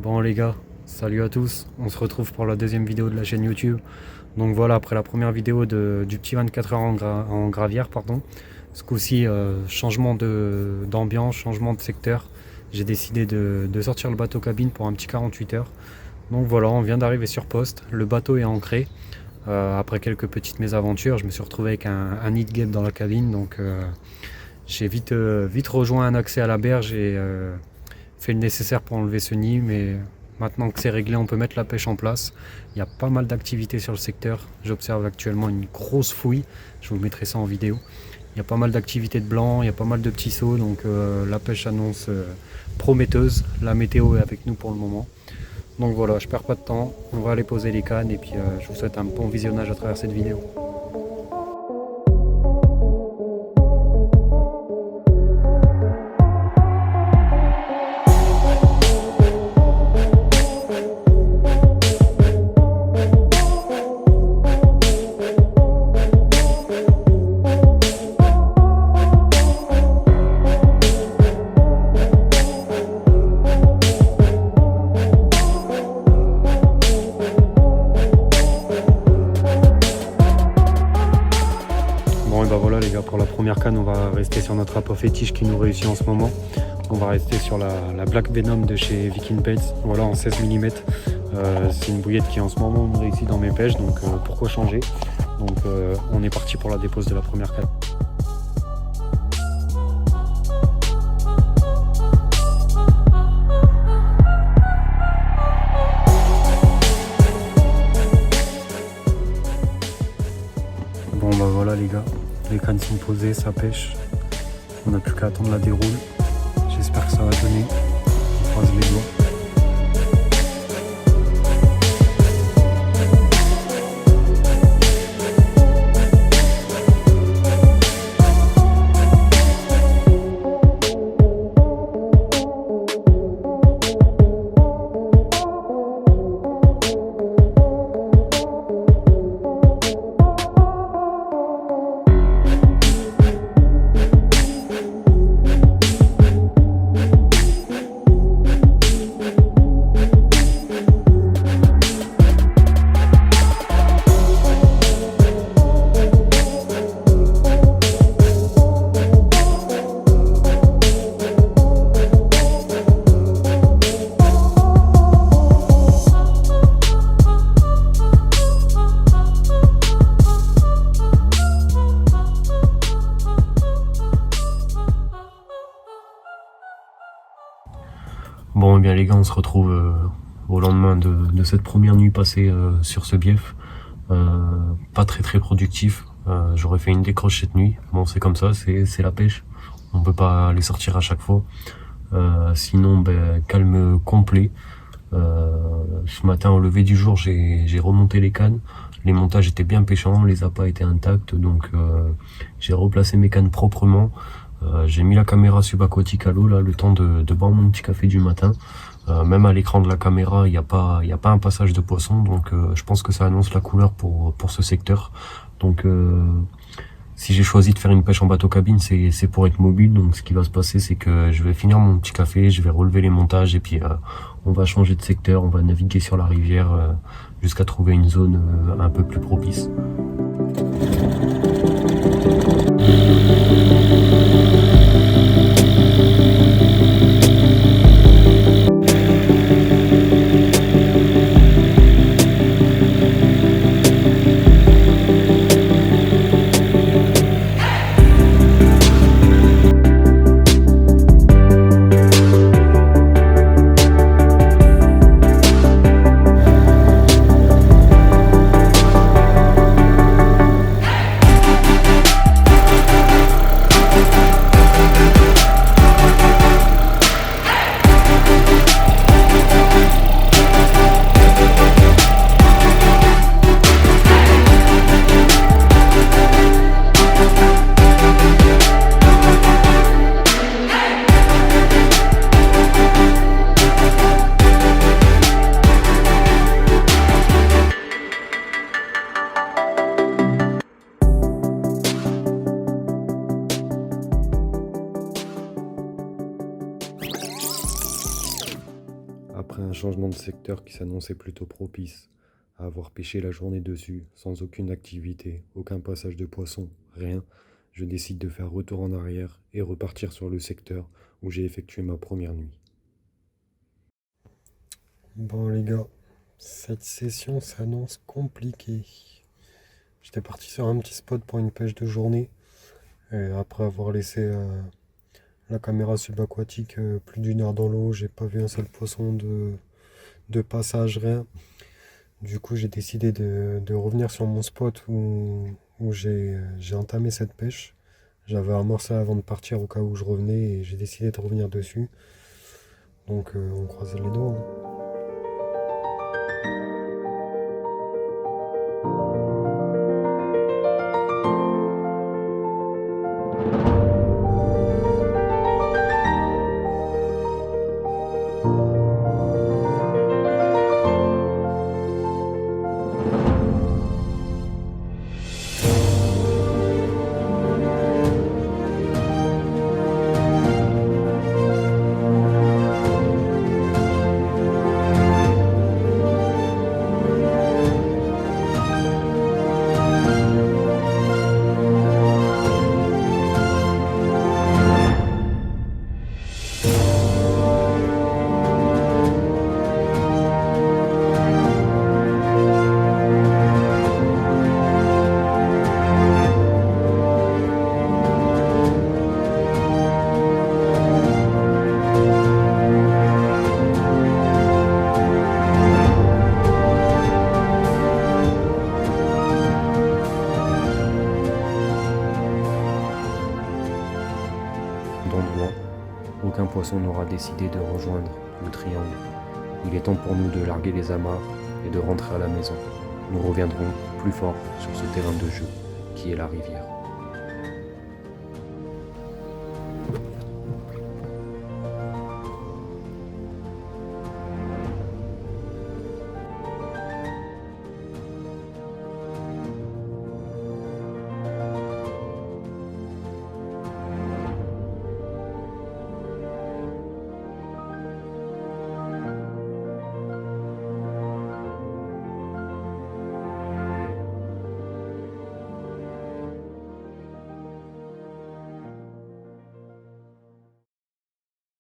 Bon les gars, salut à tous, on se retrouve pour la deuxième vidéo de la chaîne YouTube. Donc voilà, après la première vidéo du petit 24 heures en gravière, pardon, ce coup-ci, changement d'ambiance, changement de secteur, j'ai décidé de sortir le bateau cabine pour un petit 48 heures. Donc voilà, on vient d'arriver sur poste, le bateau est ancré. Après quelques petites mésaventures, je me suis retrouvé avec un nid de guêpe dans la cabine, donc j'ai vite rejoint un accès à la berge et fait le nécessaire pour enlever ce nid, mais maintenant que c'est réglé, on peut mettre la pêche en place. Il y a pas mal d'activités sur le secteur. J'observe actuellement une grosse fouille. Je vous mettrai ça en vidéo. Il y a pas mal d'activités de blanc, il y a pas mal de petits sauts, donc la pêche annonce prometteuse. La météo est avec nous pour le moment. Donc voilà, je perds pas de temps. On va aller poser les cannes et puis je vous souhaite un bon visionnage à travers cette vidéo. Bon et bah voilà les gars, pour la première canne on va rester sur notre appât fétiche qui nous réussit en ce moment. On va rester sur la Black Venom de chez Viking Baits, voilà en 16 mm. C'est une bouillette qui en ce moment me réussit dans mes pêches, donc pourquoi changer. Donc on est parti pour la dépose de la première canne. Bon bah voilà les gars, les cannes sont posées, ça pêche. On n'a plus qu'à attendre la déroule. J'espère que ça va donner. On croise les doigts. Bon et bien les gars, on se retrouve au lendemain de cette première nuit passée sur ce bief. Pas très productif. J'aurais fait une décroche cette nuit. Bon c'est comme ça, c'est la pêche. On peut pas les sortir à chaque fois. Sinon ben, calme complet. Ce matin au lever du jour j'ai remonté les cannes. Les montages étaient bien pêchants, les appâts étaient intacts, donc j'ai replacé mes cannes proprement. J'ai mis la caméra subaquatique à l'eau là, le temps de boire mon petit café du matin. Même à l'écran de la caméra, il n'y a pas un passage de poisson, donc je pense que ça annonce la couleur pour ce secteur. Donc si j'ai choisi de faire une pêche en bateau cabine, c'est pour être mobile. Donc ce qui va se passer, c'est que je vais finir mon petit café, je vais relever les montages et puis on va changer de secteur, on va naviguer sur la rivière jusqu'à trouver une zone un peu plus propice. Après un changement de secteur qui s'annonçait plutôt propice, à avoir pêché la journée dessus, sans aucune activité, aucun passage de poissons, rien, je décide de faire retour en arrière et repartir sur le secteur où j'ai effectué ma première nuit. Bon les gars, cette session s'annonce compliquée. J'étais parti sur un petit spot pour une pêche de journée. Et après avoir laissé la caméra subaquatique plus d'une heure dans l'eau, j'ai pas vu un seul poisson de passage, rien. Du coup, j'ai décidé de revenir sur mon spot où j'ai entamé cette pêche. J'avais amorcé avant de partir au cas où je revenais et j'ai décidé de revenir dessus. Donc on croise les doigts, hein. D'endroit, aucun poisson n'aura décidé de rejoindre le triangle. Il est temps pour nous de larguer les amarres et de rentrer à la maison. Nous reviendrons plus fort sur ce terrain de jeu qui est la rivière.